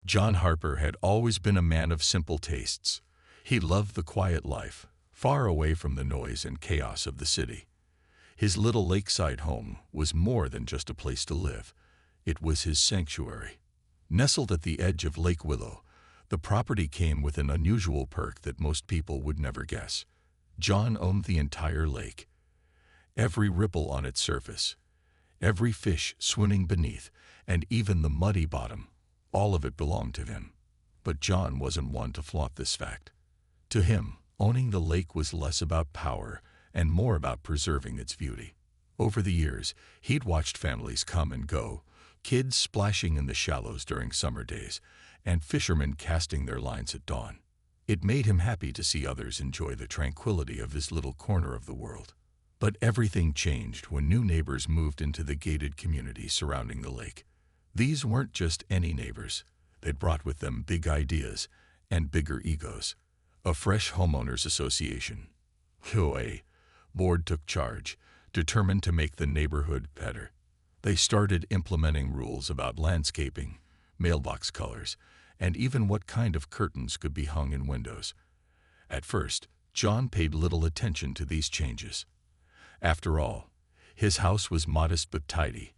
John Harper had always been a man of simple tastes. He loved the quiet life, far away from the noise and chaos of the city. His little lakeside home was more than just a place to live. It was his sanctuary. Nestled at the edge of Lake Willow, the property came with an unusual perk that most people would never guess. John owned the entire lake. Every ripple on its surface, every fish swimming beneath, and even the muddy bottom, all of it belonged to him. But John wasn't one to flaunt this fact. To him, owning the lake was less about power and more about preserving its beauty. Over the years, he'd watched families come and go, kids splashing in the shallows during summer days, and fishermen casting their lines at dawn. It made him happy to see others enjoy the tranquility of his little corner of the world. But everything changed when new neighbors moved into the gated community surrounding the lake. These weren't just any neighbors. They'd brought with them big ideas and bigger egos. A fresh homeowners association, HOA, board took charge, determined to make the neighborhood better. They started implementing rules about landscaping, mailbox colors, and even what kind of curtains could be hung in windows. At first, John paid little attention to these changes. After all, his house was modest but tidy,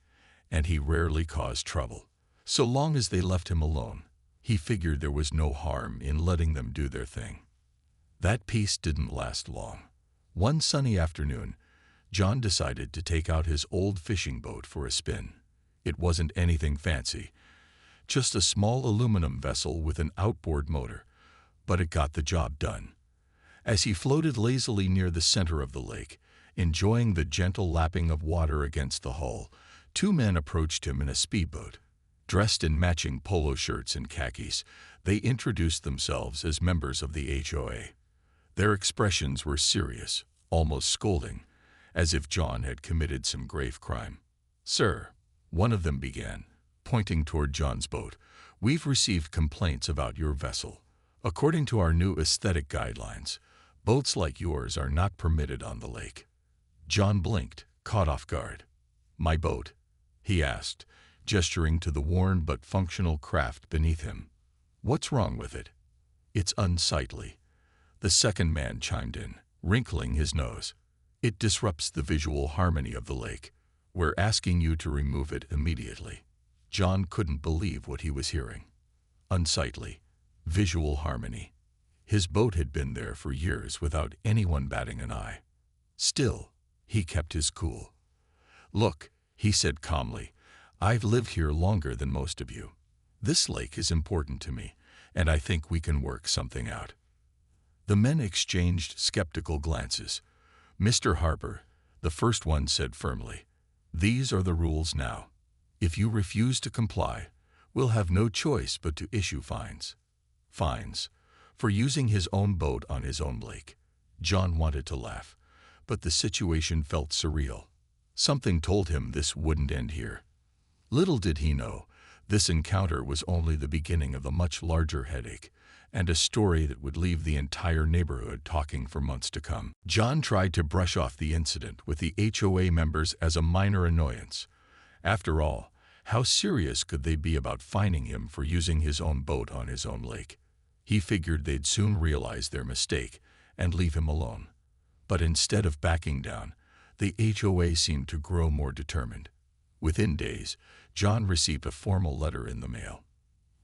and he rarely caused trouble. So long as they left him alone, he figured there was no harm in letting them do their thing. That peace didn't last long. One sunny afternoon, John decided to take out his old fishing boat for a spin. It wasn't anything fancy, just a small aluminum vessel with an outboard motor, but it got the job done. As he floated lazily near the center of the lake, enjoying the gentle lapping of water against the hull, two men approached him in a speedboat. Dressed in matching polo shirts and khakis, they introduced themselves as members of the HOA. Their expressions were serious, almost scolding, as if John had committed some grave crime. "Sir," one of them began, pointing toward John's boat, "we've received complaints about your vessel. According to our new aesthetic guidelines, boats like yours are not permitted on the lake." John blinked, caught off guard. "My boat?" he asked, gesturing to the worn but functional craft beneath him. "What's wrong with it?" "It's unsightly," the second man chimed in, wrinkling his nose. "It disrupts the visual harmony of the lake. We're asking you to remove it immediately." John couldn't believe what he was hearing. Unsightly, visual harmony. His boat had been there for years without anyone batting an eye. Still, he kept his cool. "Look," he said calmly, "I've lived here longer than most of you. This lake is important to me, and I think we can work something out." The men exchanged skeptical glances. "Mr. Harper," the first one said firmly, "these are the rules now. If you refuse to comply, we'll have no choice but to issue fines." Fines for using his own boat on his own lake. John wanted to laugh, but the situation felt surreal. Something told him this wouldn't end here. Little did he know, this encounter was only the beginning of a much larger headache, and a story that would leave the entire neighborhood talking for months to come. John tried to brush off the incident with the HOA members as a minor annoyance. After all, how serious could they be about fining him for using his own boat on his own lake? He figured they'd soon realize their mistake and leave him alone. But instead of backing down, the HOA seemed to grow more determined. Within days, John received a formal letter in the mail.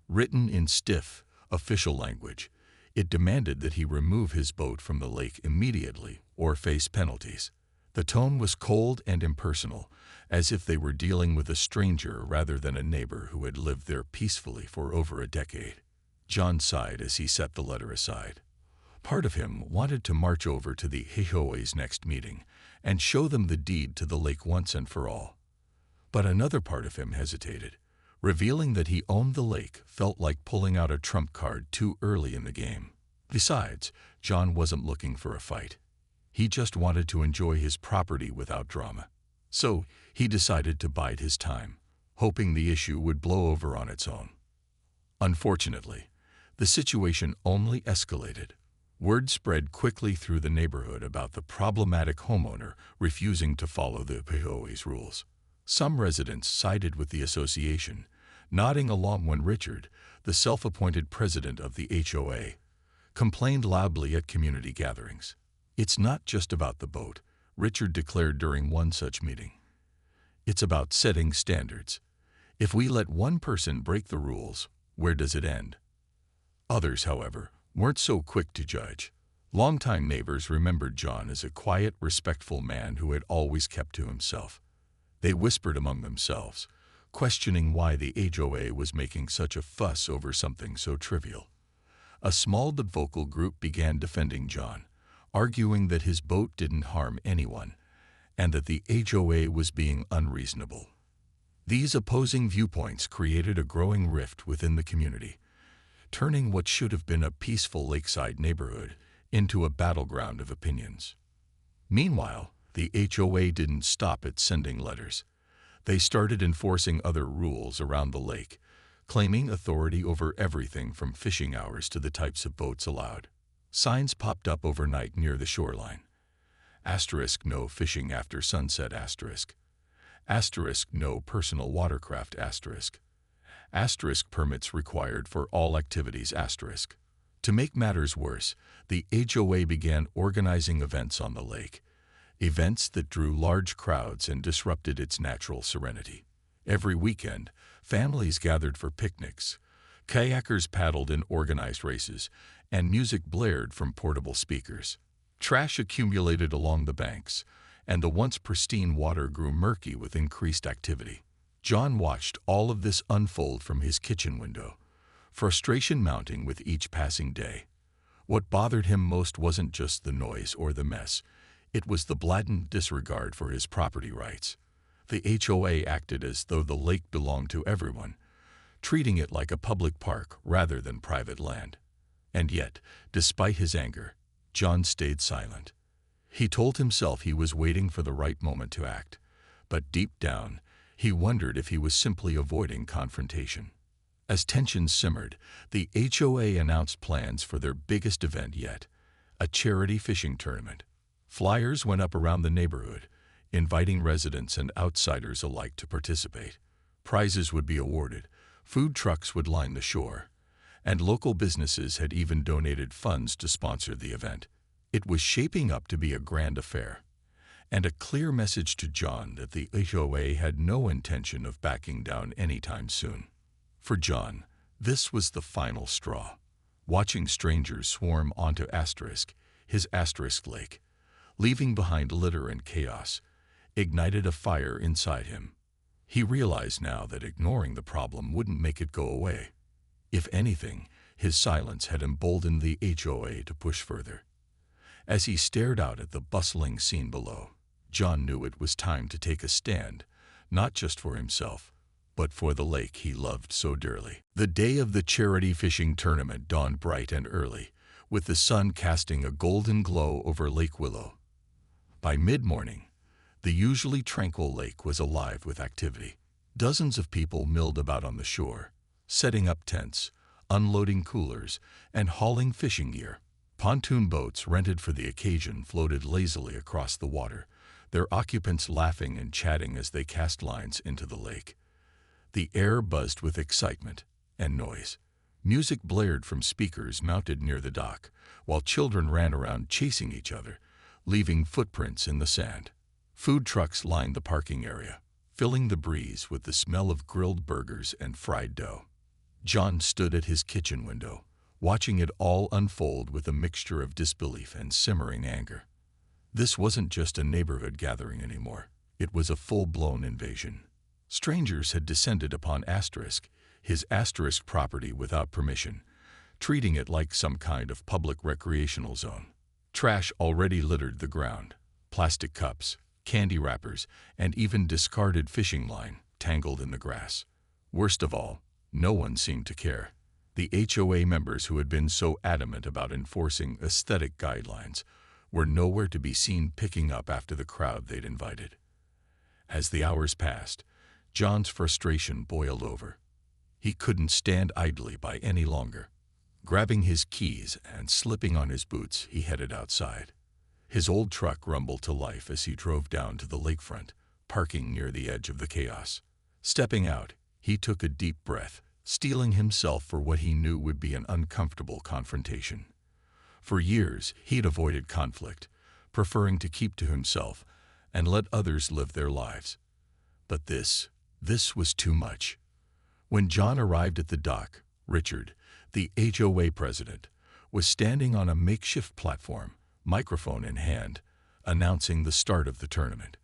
Written in stiff, official language, it demanded that he remove his boat from the lake immediately or face penalties. The tone was cold and impersonal, as if they were dealing with a stranger rather than a neighbor who had lived there peacefully for over a decade. John sighed as he set the letter aside. Part of him wanted to march over to the HOA's next meeting and show them the deed to the lake once and for all. But another part of him hesitated. Revealing that he owned the lake felt like pulling out a trump card too early in the game. Besides, John wasn't looking for a fight. He just wanted to enjoy his property without drama. So he decided to bide his time, hoping the issue would blow over on its own. Unfortunately, the situation only escalated. Word spread quickly through the neighborhood about the problematic homeowner refusing to follow the HOA's rules. Some residents sided with the association, nodding along when Richard, the self-appointed president of the HOA, complained loudly at community gatherings. "It's not just about the boat," Richard declared during one such meeting. "It's about setting standards. If we let one person break the rules, where does it end?" Others, however, weren't so quick to judge. Longtime neighbors remembered John as a quiet, respectful man who had always kept to himself. They whispered among themselves, questioning why the HOA was making such a fuss over something so trivial. A small but vocal group began defending John, arguing that his boat didn't harm anyone and that the HOA was being unreasonable. These opposing viewpoints created a growing rift within the community, turning what should have been a peaceful lakeside neighborhood into a battleground of opinions. Meanwhile, the HOA didn't stop at sending letters. They started enforcing other rules around the lake, claiming authority over everything from fishing hours to the types of boats allowed. Signs popped up overnight near the shoreline. * No fishing after sunset. * No personal watercraft. * Permits required for all activities. To make matters worse, the HOA began organizing events on the lake, events that drew large crowds and disrupted its natural serenity. Every weekend, families gathered for picnics, kayakers paddled in organized races, and music blared from portable speakers. Trash accumulated along the banks, and the once pristine water grew murky with increased activity. John watched all of this unfold from his kitchen window, frustration mounting with each passing day. What bothered him most wasn't just the noise or the mess. It was the blatant disregard for his property rights. The HOA acted as though the lake belonged to everyone, treating it like a public park rather than private land. And yet, despite his anger, John stayed silent. He told himself he was waiting for the right moment to act, but deep down, he wondered if he was simply avoiding confrontation. As tensions simmered, the HOA announced plans for their biggest event yet, a charity fishing tournament. Flyers went up around the neighborhood, inviting residents and outsiders alike to participate. Prizes would be awarded, food trucks would line the shore, and local businesses had even donated funds to sponsor the event. It was shaping up to be a grand affair, and a clear message to John that the HOA had no intention of backing down anytime soon. For John, this was the final straw. Watching strangers swarm onto his lake, leaving behind litter and chaos, ignited a fire inside him. He realized now that ignoring the problem wouldn't make it go away. If anything, his silence had emboldened the HOA to push further. As he stared out at the bustling scene below, John knew it was time to take a stand, not just for himself, but for the lake he loved so dearly. The day of the charity fishing tournament dawned bright and early, with the sun casting a golden glow over Lake Willow. By mid-morning, the usually tranquil lake was alive with activity. Dozens of people milled about on the shore, setting up tents, unloading coolers, and hauling fishing gear. Pontoon boats rented for the occasion floated lazily across the water, their occupants laughing and chatting as they cast lines into the lake. The air buzzed with excitement and noise. Music blared from speakers mounted near the dock, while children ran around chasing each other, leaving footprints in the sand. Food trucks lined the parking area, filling the breeze with the smell of grilled burgers and fried dough. John stood at his kitchen window, watching it all unfold with a mixture of disbelief and simmering anger. This wasn't just a neighborhood gathering anymore. It was a full-blown invasion. Strangers had descended upon his property without permission, treating it like some kind of public recreational zone. Trash already littered the ground. Plastic cups, candy wrappers, and even discarded fishing line tangled in the grass. Worst of all, no one seemed to care. The HOA members who had been so adamant about enforcing aesthetic guidelines were nowhere to be seen picking up after the crowd they'd invited. As the hours passed, John's frustration boiled over. He couldn't stand idly by any longer. Grabbing his keys and slipping on his boots, he headed outside. His old truck rumbled to life as he drove down to the lakefront, parking near the edge of the chaos. Stepping out, He took a deep breath, steeling himself for what he knew would be an uncomfortable confrontation. For years, he'd avoided conflict, preferring to keep to himself and let others live their lives. But this was too much. When John arrived at the dock, Richard, the HOA president, was standing on a makeshift platform, microphone in hand, announcing the start of the tournament.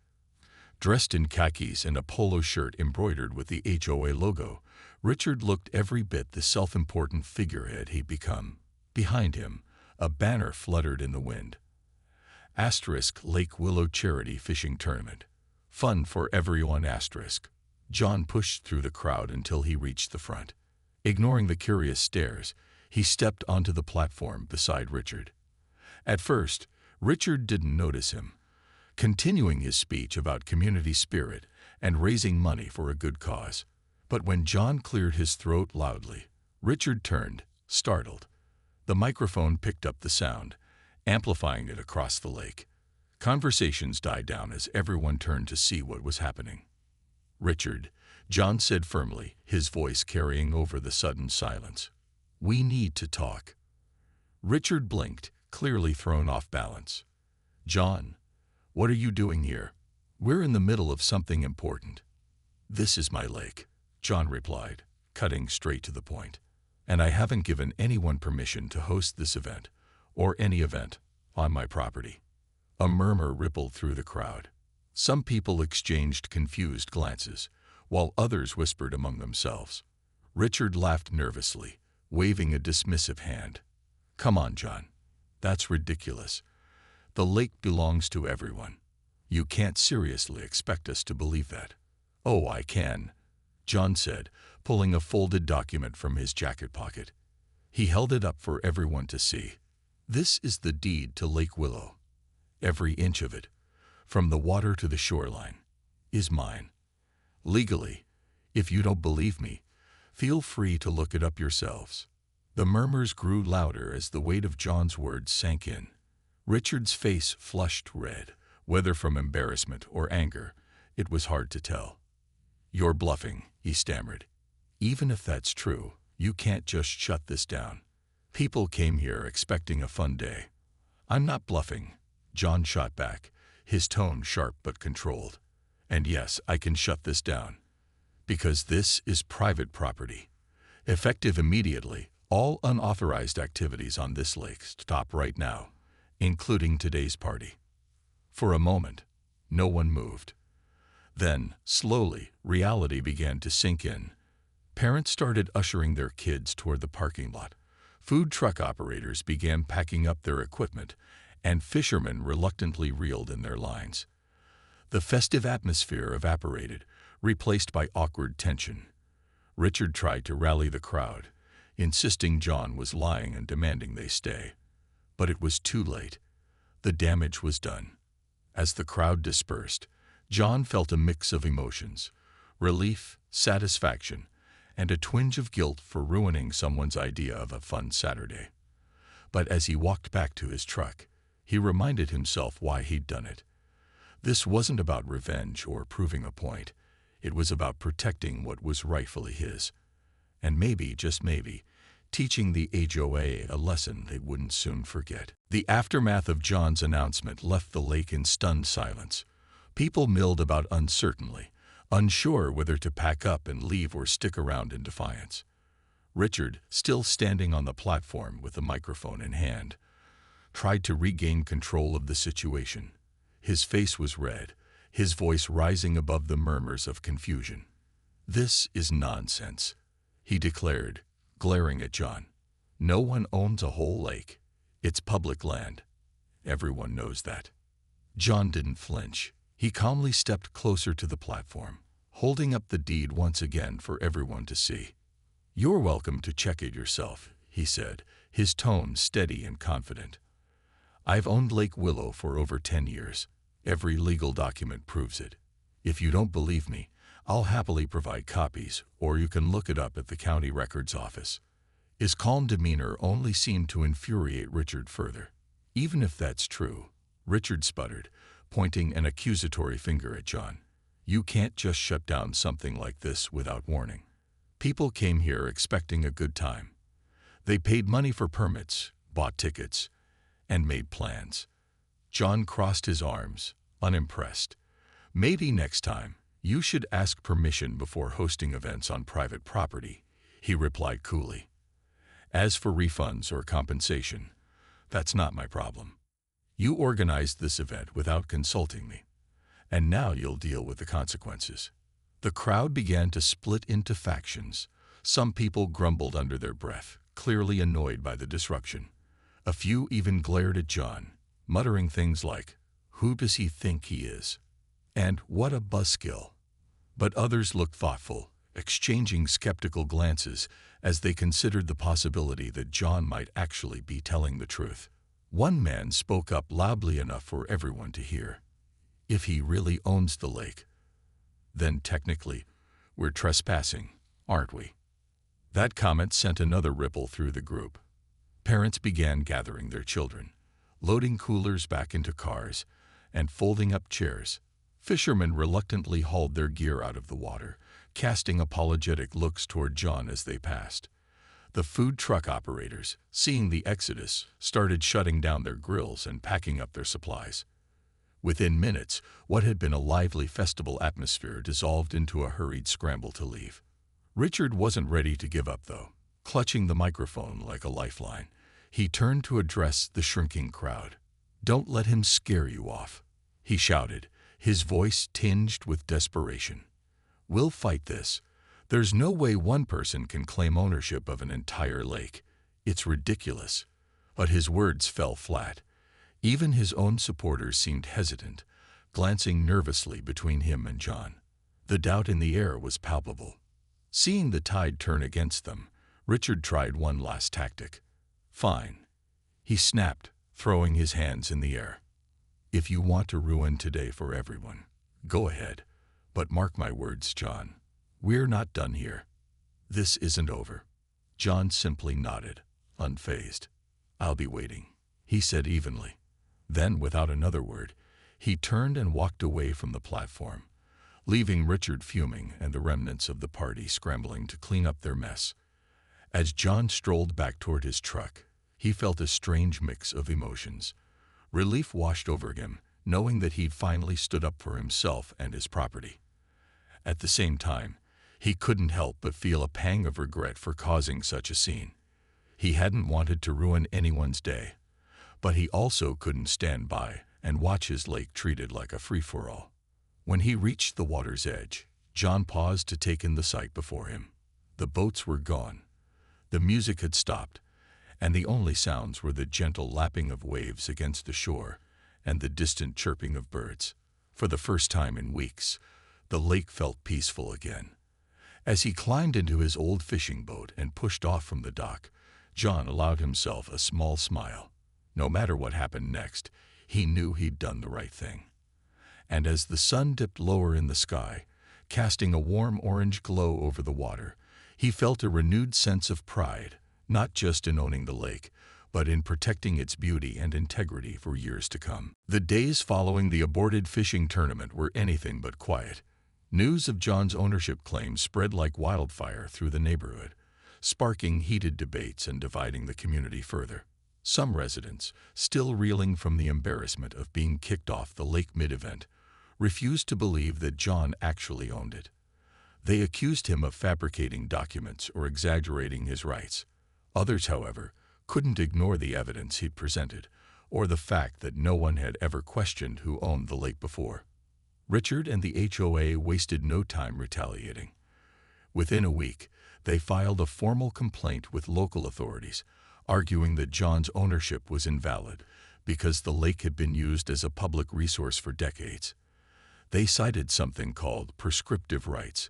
Dressed in khakis and a polo shirt embroidered with the HOA logo, Richard looked every bit the self-important figurehead he'd become. Behind him, a banner fluttered in the wind. Asterisk Lake Willow Charity Fishing Tournament. Fun for everyone asterisk. John pushed through the crowd until he reached the front. Ignoring the curious stares, he stepped onto the platform beside Richard. At first, Richard didn't notice him, continuing his speech about community spirit and raising money for a good cause. But when John cleared his throat loudly, Richard turned, startled. The microphone picked up the sound, amplifying it across the lake. Conversations died down as everyone turned to see what was happening. "Richard," John said firmly, his voice carrying over the sudden silence. "We need to talk." Richard blinked, clearly thrown off balance. "John, what are you doing here? We're in the middle of something important." "This is my lake," John replied, cutting straight to the point. "And I haven't given anyone permission to host this event, or any event, on my property." A murmur rippled through the crowd. Some people exchanged confused glances, while others whispered among themselves. Richard laughed nervously, waving a dismissive hand. "Come on, John. That's ridiculous. The lake belongs to everyone. You can't seriously expect us to believe that." "Oh, I can," John said, pulling a folded document from his jacket pocket. He held it up for everyone to see. "This is the deed to Lake Willow. Every inch of it, from the water to the shoreline, is mine. Legally, if you don't believe me, feel free to look it up yourselves." The murmurs grew louder as the weight of John's words sank in. Richard's face flushed red, whether from embarrassment or anger, it was hard to tell. "You're bluffing," he stammered. "Even if that's true, you can't just shut this down. People came here expecting a fun day." "I'm not bluffing," John shot back, his tone sharp but controlled. "And yes, I can shut this down. Because this is private property. Effective immediately, all unauthorized activities on this lake stop right now, including today's party." For a moment, no one moved. Then, slowly, reality began to sink in. Parents started ushering their kids toward the parking lot. Food truck operators began packing up their equipment, and fishermen reluctantly reeled in their lines. The festive atmosphere evaporated, replaced by awkward tension. Richard tried to rally the crowd, insisting John was lying and demanding they stay. But it was too late. The damage was done. As the crowd dispersed, John felt a mix of emotions: relief, satisfaction, and a twinge of guilt for ruining someone's idea of a fun Saturday. But as he walked back to his truck, he reminded himself why he'd done it. This wasn't about revenge or proving a point. It was about protecting what was rightfully his. And maybe, just maybe, teaching the HOA a lesson they wouldn't soon forget. The aftermath of John's announcement left the lake in stunned silence. People milled about uncertainly, unsure whether to pack up and leave or stick around in defiance. Richard, still standing on the platform with the microphone in hand, tried to regain control of the situation. His face was red, his voice rising above the murmurs of confusion. "This is nonsense," he declared, glaring at John. "No one owns a whole lake. It's public land. Everyone knows that." John didn't flinch. He calmly stepped closer to the platform, holding up the deed once again for everyone to see. "You're welcome to check it yourself," he said, his tone steady and confident. "I've owned Lake Willow for over 10 years. Every legal document proves it. If you don't believe me, I'll happily provide copies, or you can look it up at the county records office." His calm demeanor only seemed to infuriate Richard further. "Even if that's true," Richard sputtered, pointing an accusatory finger at John, "you can't just shut down something like this without warning." People came here expecting a good time. They paid money for permits, bought tickets, and made plans. John crossed his arms, unimpressed. Maybe next time, you should ask permission before hosting events on private property, he replied coolly. As for refunds or compensation, that's not my problem. You organized this event without consulting me, and now you'll deal with the consequences. The crowd began to split into factions. Some people grumbled under their breath, clearly annoyed by the disruption. A few even glared at John, muttering things like, "Who does he think he is?" and "What a buzzkill." But others looked thoughtful, exchanging skeptical glances as they considered the possibility that John might actually be telling the truth. One man spoke up loudly enough for everyone to hear. "If he really owns the lake, then technically, we're trespassing, aren't we?" That comment sent another ripple through the group. Parents began gathering their children, loading coolers back into cars, and folding up chairs. Fishermen reluctantly hauled their gear out of the water, casting apologetic looks toward John as they passed. The food truck operators, seeing the exodus, started shutting down their grills and packing up their supplies. Within minutes, what had been a lively festival atmosphere dissolved into a hurried scramble to leave. Richard wasn't ready to give up, though. Clutching the microphone like a lifeline, he turned to address the shrinking crowd. "Don't let him scare you off," he shouted, his voice tinged with desperation. "We'll fight this. There's no way one person can claim ownership of an entire lake. It's ridiculous." But his words fell flat. Even his own supporters seemed hesitant, glancing nervously between him and John. The doubt in the air was palpable. Seeing the tide turn against them, Richard tried one last tactic. "Fine," he snapped, throwing his hands in the air. "If you want to ruin today for everyone, go ahead. But mark my words, John, we're not done here. This isn't over." John simply nodded, unfazed. "I'll be waiting," he said evenly. Then, without another word, he turned and walked away from the platform, leaving Richard fuming and the remnants of the party scrambling to clean up their mess. As John strolled back toward his truck, he felt a strange mix of emotions. Relief washed over him, knowing that he'd finally stood up for himself and his property. At the same time, he couldn't help but feel a pang of regret for causing such a scene. He hadn't wanted to ruin anyone's day, but he also couldn't stand by and watch his lake treated like a free-for-all. When he reached the water's edge, John paused to take in the sight before him. The boats were gone. The music had stopped, and the only sounds were the gentle lapping of waves against the shore and the distant chirping of birds. For the first time in weeks, the lake felt peaceful again. As he climbed into his old fishing boat and pushed off from the dock, John allowed himself a small smile. No matter what happened next, he knew he'd done the right thing. And as the sun dipped lower in the sky, casting a warm orange glow over the water, he felt a renewed sense of pride, not just in owning the lake, but in protecting its beauty and integrity for years to come. The days following the aborted fishing tournament were anything but quiet. News of John's ownership claims spread like wildfire through the neighborhood, sparking heated debates and dividing the community further. Some residents, still reeling from the embarrassment of being kicked off the Lake mid-event, refused to believe that John actually owned it. They accused him of fabricating documents or exaggerating his rights. Others, however, couldn't ignore the evidence he'd presented, or the fact that no one had ever questioned who owned the lake before. Richard and the HOA wasted no time retaliating. Within a week, they filed a formal complaint with local authorities, arguing that John's ownership was invalid because the lake had been used as a public resource for decades. They cited something called prescriptive rights,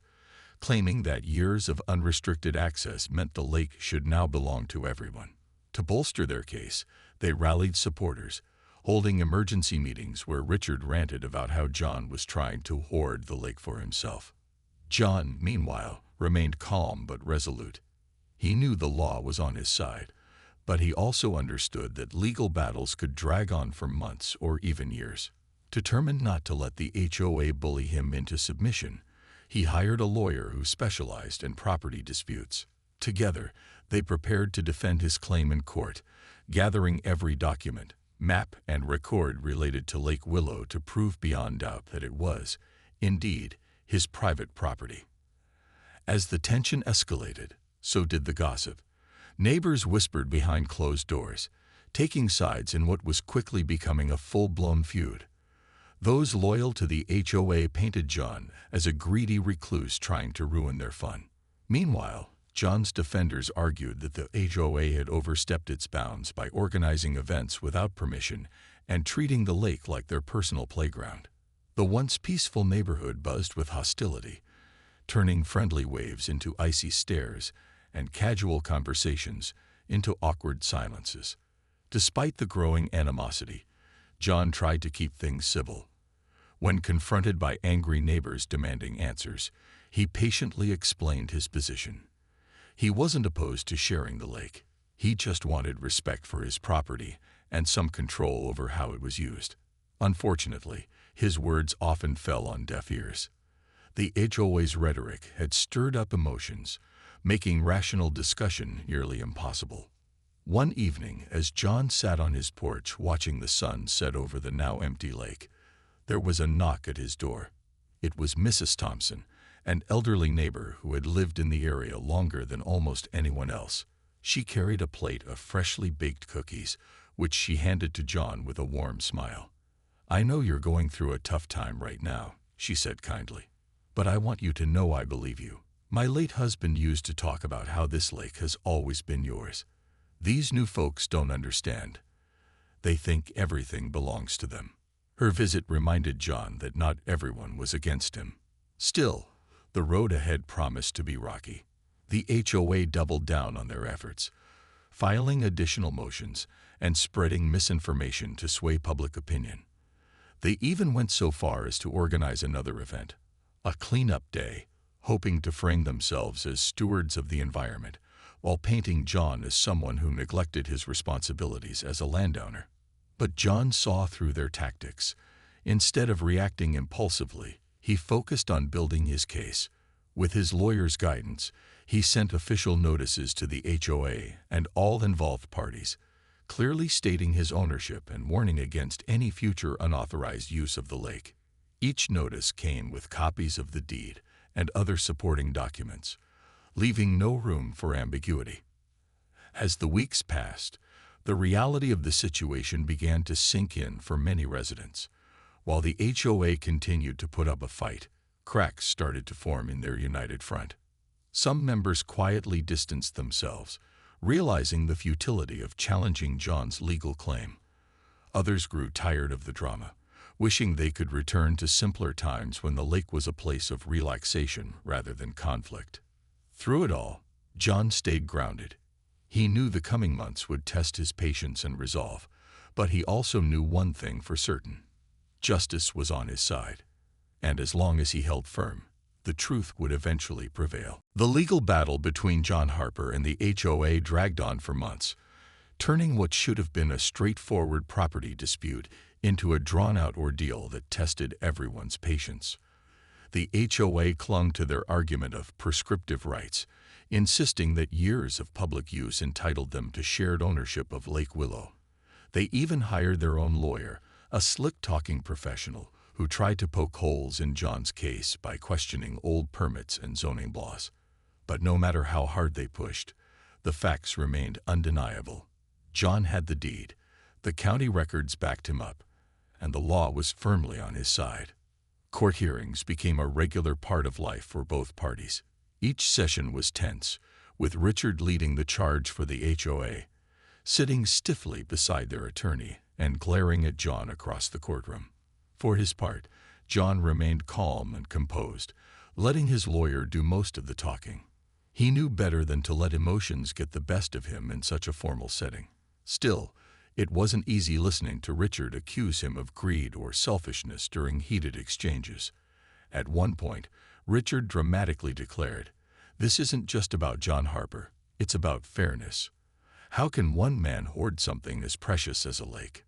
claiming that years of unrestricted access meant the lake should now belong to everyone. To bolster their case, they rallied supporters, holding emergency meetings where Richard ranted about how John was trying to hoard the lake for himself. John, meanwhile, remained calm but resolute. He knew the law was on his side, but he also understood that legal battles could drag on for months or even years. Determined not to let the HOA bully him into submission, He hired a lawyer who specialized in property disputes. Together, they prepared to defend his claim in court, gathering every document, map, and record related to Lake Willow to prove beyond doubt that it was, indeed, his private property. As the tension escalated, so did the gossip. Neighbors whispered behind closed doors, taking sides in what was quickly becoming a full-blown feud. Those loyal to the HOA painted John as a greedy recluse trying to ruin their fun. Meanwhile, John's defenders argued that the HOA had overstepped its bounds by organizing events without permission and treating the lake like their personal playground. The once peaceful neighborhood buzzed with hostility, turning friendly waves into icy stares and casual conversations into awkward silences. Despite the growing animosity, John tried to keep things civil. When confronted by angry neighbors demanding answers, he patiently explained his position. He wasn't opposed to sharing the lake. He just wanted respect for his property and some control over how it was used. Unfortunately, his words often fell on deaf ears. The HOA's rhetoric had stirred up emotions, making rational discussion nearly impossible. One evening, as John sat on his porch watching the sun set over the now empty lake, there was a knock at his door. It was Mrs. Thompson, an elderly neighbor who had lived in the area longer than almost anyone else. She carried a plate of freshly baked cookies, which she handed to John with a warm smile. "I know you're going through a tough time right now," she said kindly, "but I want you to know I believe you. My late husband used to talk about how this lake has always been yours. These new folks don't understand. They think everything belongs to them." Her visit reminded John that not everyone was against him. Still, the road ahead promised to be rocky. The HOA doubled down on their efforts, filing additional motions and spreading misinformation to sway public opinion. They even went so far as to organize another event, a cleanup day, hoping to frame themselves as stewards of the environment, while painting John as someone who neglected his responsibilities as a landowner. But John saw through their tactics. Instead of reacting impulsively, he focused on building his case. With his lawyer's guidance, he sent official notices to the HOA and all involved parties, clearly stating his ownership and warning against any future unauthorized use of the lake. Each notice came with copies of the deed and other supporting documents, leaving no room for ambiguity. As the weeks passed, the reality of the situation began to sink in for many residents. While the HOA continued to put up a fight, cracks started to form in their united front. Some members quietly distanced themselves, realizing the futility of challenging John's legal claim. Others grew tired of the drama, wishing they could return to simpler times when the lake was a place of relaxation rather than conflict. Through it all, John stayed grounded. He knew the coming months would test his patience and resolve, but he also knew one thing for certain. Justice was on his side, and as long as he held firm, the truth would eventually prevail. The legal battle between John Harper and the HOA dragged on for months, turning what should have been a straightforward property dispute into a drawn-out ordeal that tested everyone's patience. The HOA clung to their argument of prescriptive rights, insisting that years of public use entitled them to shared ownership of Lake Willow. They even hired their own lawyer, a slick-talking professional, who tried to poke holes in John's case by questioning old permits and zoning laws. But no matter how hard they pushed, the facts remained undeniable. John had the deed, the county records backed him up, and the law was firmly on his side. Court hearings became a regular part of life for both parties. Each session was tense, with Richard leading the charge for the HOA, sitting stiffly beside their attorney and glaring at John across the courtroom. For his part, John remained calm and composed, letting his lawyer do most of the talking. He knew better than to let emotions get the best of him in such a formal setting. Still, it wasn't easy listening to Richard accuse him of greed or selfishness during heated exchanges. At one point, Richard dramatically declared, "This isn't just about John Harper, it's about fairness. How can one man hoard something as precious as a lake?"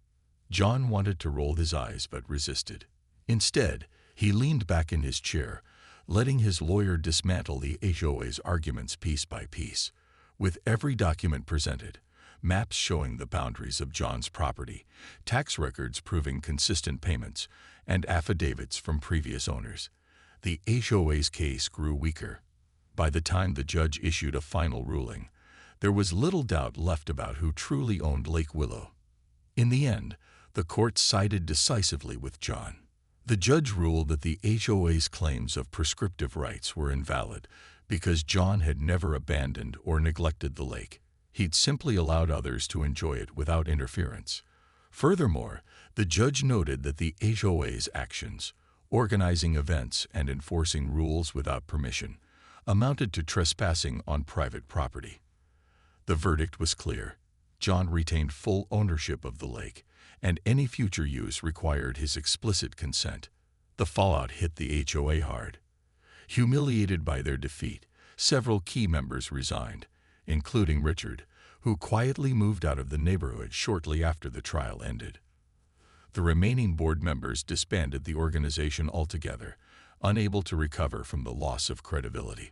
John wanted to roll his eyes but resisted. Instead, he leaned back in his chair, letting his lawyer dismantle the HOA's arguments piece by piece. With every document presented, maps showing the boundaries of John's property, tax records proving consistent payments, and affidavits from previous owners, the HOA's case grew weaker. By the time the judge issued a final ruling, there was little doubt left about who truly owned Lake Willow. In the end, the court sided decisively with John. The judge ruled that the HOA's claims of prescriptive rights were invalid because John had never abandoned or neglected the lake. He'd simply allowed others to enjoy it without interference. Furthermore, the judge noted that the HOA's actions, organizing events and enforcing rules without permission, amounted to trespassing on private property. The verdict was clear. John retained full ownership of the lake, and any future use required his explicit consent. The fallout hit the HOA hard. Humiliated by their defeat, several key members resigned, including Richard, who quietly moved out of the neighborhood shortly after the trial ended. The remaining board members disbanded the organization altogether, unable to recover from the loss of credibility.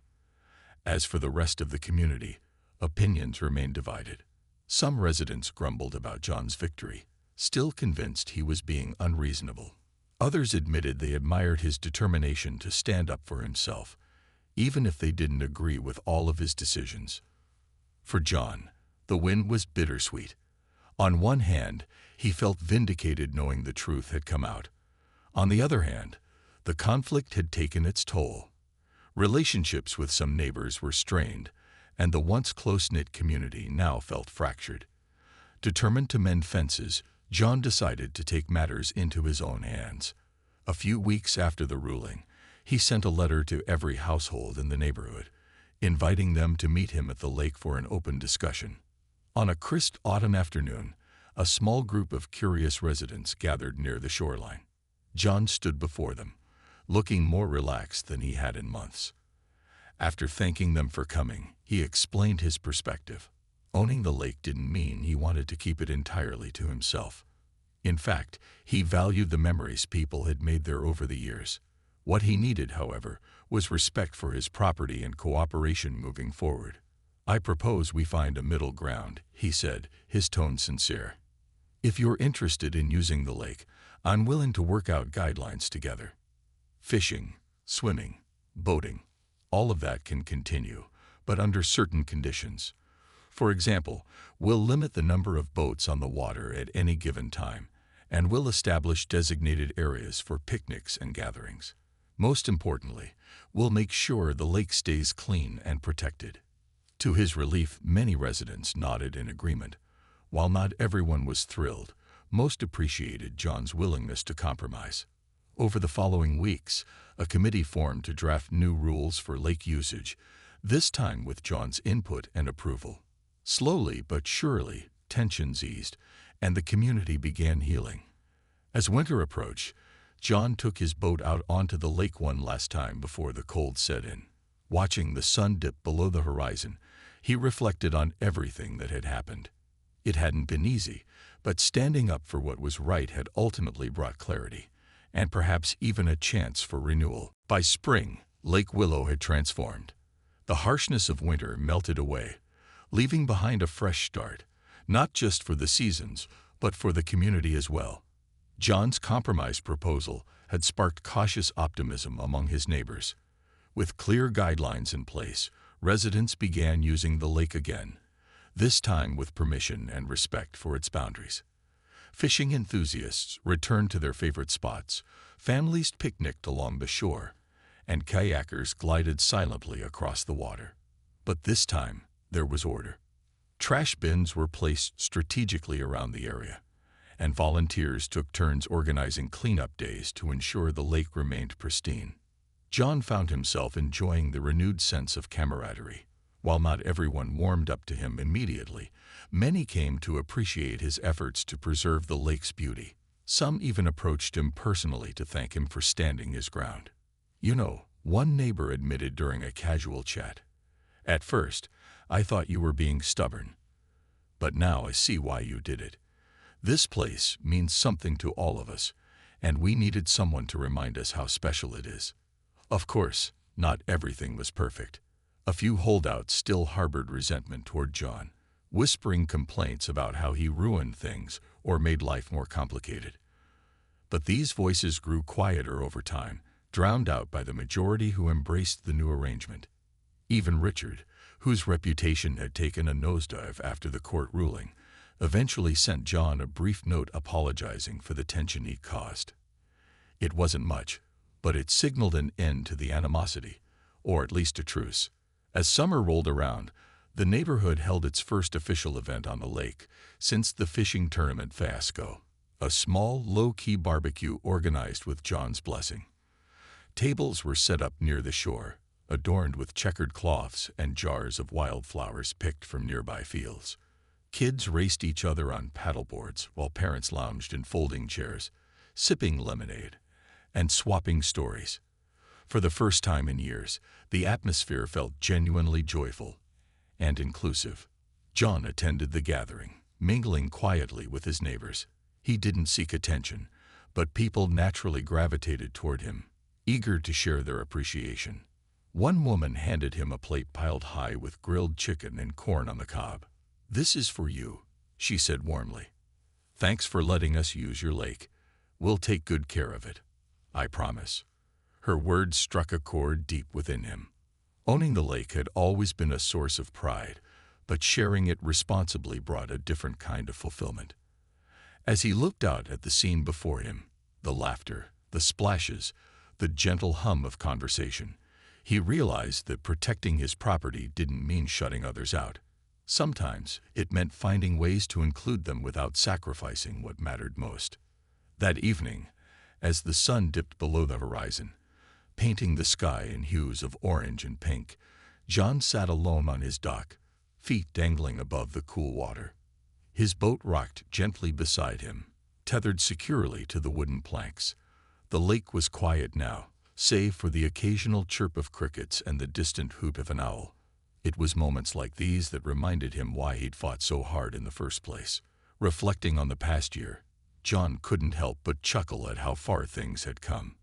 As for the rest of the community, opinions remained divided. Some residents grumbled about John's victory, still convinced he was being unreasonable. Others admitted they admired his determination to stand up for himself, even if they didn't agree with all of his decisions. For John, the win was bittersweet. On one hand, he felt vindicated knowing the truth had come out. On the other hand, the conflict had taken its toll. Relationships with some neighbors were strained, and the once close-knit community now felt fractured. Determined to mend fences, John decided to take matters into his own hands. A few weeks after the ruling, he sent a letter to every household in the neighborhood, inviting them to meet him at the lake for an open discussion. On a crisp autumn afternoon, a small group of curious residents gathered near the shoreline. John stood before them, looking more relaxed than he had in months. After thanking them for coming, he explained his perspective. Owning the lake didn't mean he wanted to keep it entirely to himself. In fact, he valued the memories people had made there over the years. What he needed, however, was respect for his property and cooperation moving forward. "I propose we find a middle ground," he said, his tone sincere. "If you're interested in using the lake, I'm willing to work out guidelines together. Fishing, swimming, boating, all of that can continue, but under certain conditions. For example, we'll limit the number of boats on the water at any given time, and we'll establish designated areas for picnics and gatherings. Most importantly, we'll make sure the lake stays clean and protected." To his relief, many residents nodded in agreement. While not everyone was thrilled, most appreciated John's willingness to compromise. Over the following weeks, a committee formed to draft new rules for lake usage, this time with John's input and approval. Slowly but surely, tensions eased, and the community began healing. As winter approached, John took his boat out onto the lake one last time before the cold set in. Watching the sun dip below the horizon, he reflected on everything that had happened. It hadn't been easy, but standing up for what was right had ultimately brought clarity, and perhaps even a chance for renewal. By spring, Lake Willow had transformed. The harshness of winter melted away, leaving behind a fresh start, not just for the seasons, but for the community as well. John's compromise proposal had sparked cautious optimism among his neighbors. With clear guidelines in place, residents began using the lake again, this time with permission and respect for its boundaries. Fishing enthusiasts returned to their favorite spots, families picnicked along the shore, and kayakers glided silently across the water. But this time, there was order. Trash bins were placed strategically around the area, and volunteers took turns organizing cleanup days to ensure the lake remained pristine. John found himself enjoying the renewed sense of camaraderie. While not everyone warmed up to him immediately, many came to appreciate his efforts to preserve the lake's beauty. Some even approached him personally to thank him for standing his ground. "You know," one neighbor admitted during a casual chat, "at first, I thought you were being stubborn. But now I see why you did it. This place means something to all of us, and we needed someone to remind us how special it is." Of course, Not everything was perfect. A few holdouts still harbored resentment toward John, whispering complaints about how he ruined things or made life more complicated. But these voices grew quieter over time, drowned out by the majority who embraced the new arrangement. Even Richard, whose reputation had taken a nosedive after the court ruling, eventually sent John a brief note apologizing for the tension he'd caused. It wasn't much, but it signaled an end to the animosity, or at least a truce. As summer rolled around, the neighborhood held its first official event on the lake since the fishing tournament fiasco, a small, low-key barbecue organized with John's blessing. Tables were set up near the shore, adorned with checkered cloths and jars of wildflowers picked from nearby fields. Kids raced each other on paddleboards while parents lounged in folding chairs, sipping lemonade and swapping stories. For the first time in years, the atmosphere felt genuinely joyful and inclusive. John attended the gathering, mingling quietly with his neighbors. He didn't seek attention, but people naturally gravitated toward him, eager to share their appreciation. One woman handed him a plate piled high with grilled chicken and corn on the cob. "This is for you," she said warmly. "Thanks for letting us use your lake. We'll take good care of it. I promise." Her words struck a chord deep within him. Owning the lake had always been a source of pride, but sharing it responsibly brought a different kind of fulfillment. As he looked out at the scene before him, the laughter, the splashes, the gentle hum of conversation, he realized that protecting his property didn't mean shutting others out. Sometimes it meant finding ways to include them without sacrificing what mattered most. That evening, as the sun dipped below the horizon, painting the sky in hues of orange and pink, John sat alone on his dock, feet dangling above the cool water. His boat rocked gently beside him, tethered securely to the wooden planks. The lake was quiet now, save for the occasional chirp of crickets and the distant hoot of an owl. It was moments like these that reminded him why he'd fought so hard in the first place. Reflecting on the past year, John couldn't help but chuckle at how far things had come.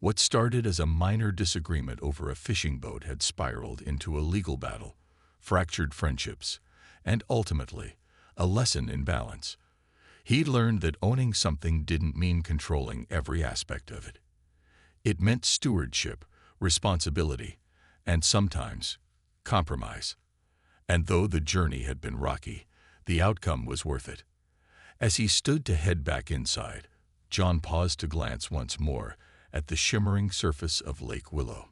What started as a minor disagreement over a fishing boat had spiraled into a legal battle, fractured friendships, and ultimately, a lesson in balance. He learned that owning something didn't mean controlling every aspect of it. It meant stewardship, responsibility, and sometimes compromise. And though the journey had been rocky, the outcome was worth it. As he stood to head back inside, John paused to glance once more at the shimmering surface of Lake Willow.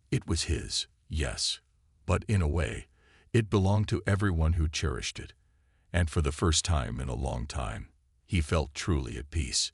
It was his, yes, but in a way, it belonged to everyone who cherished it. And for the first time in a long time, he felt truly at peace.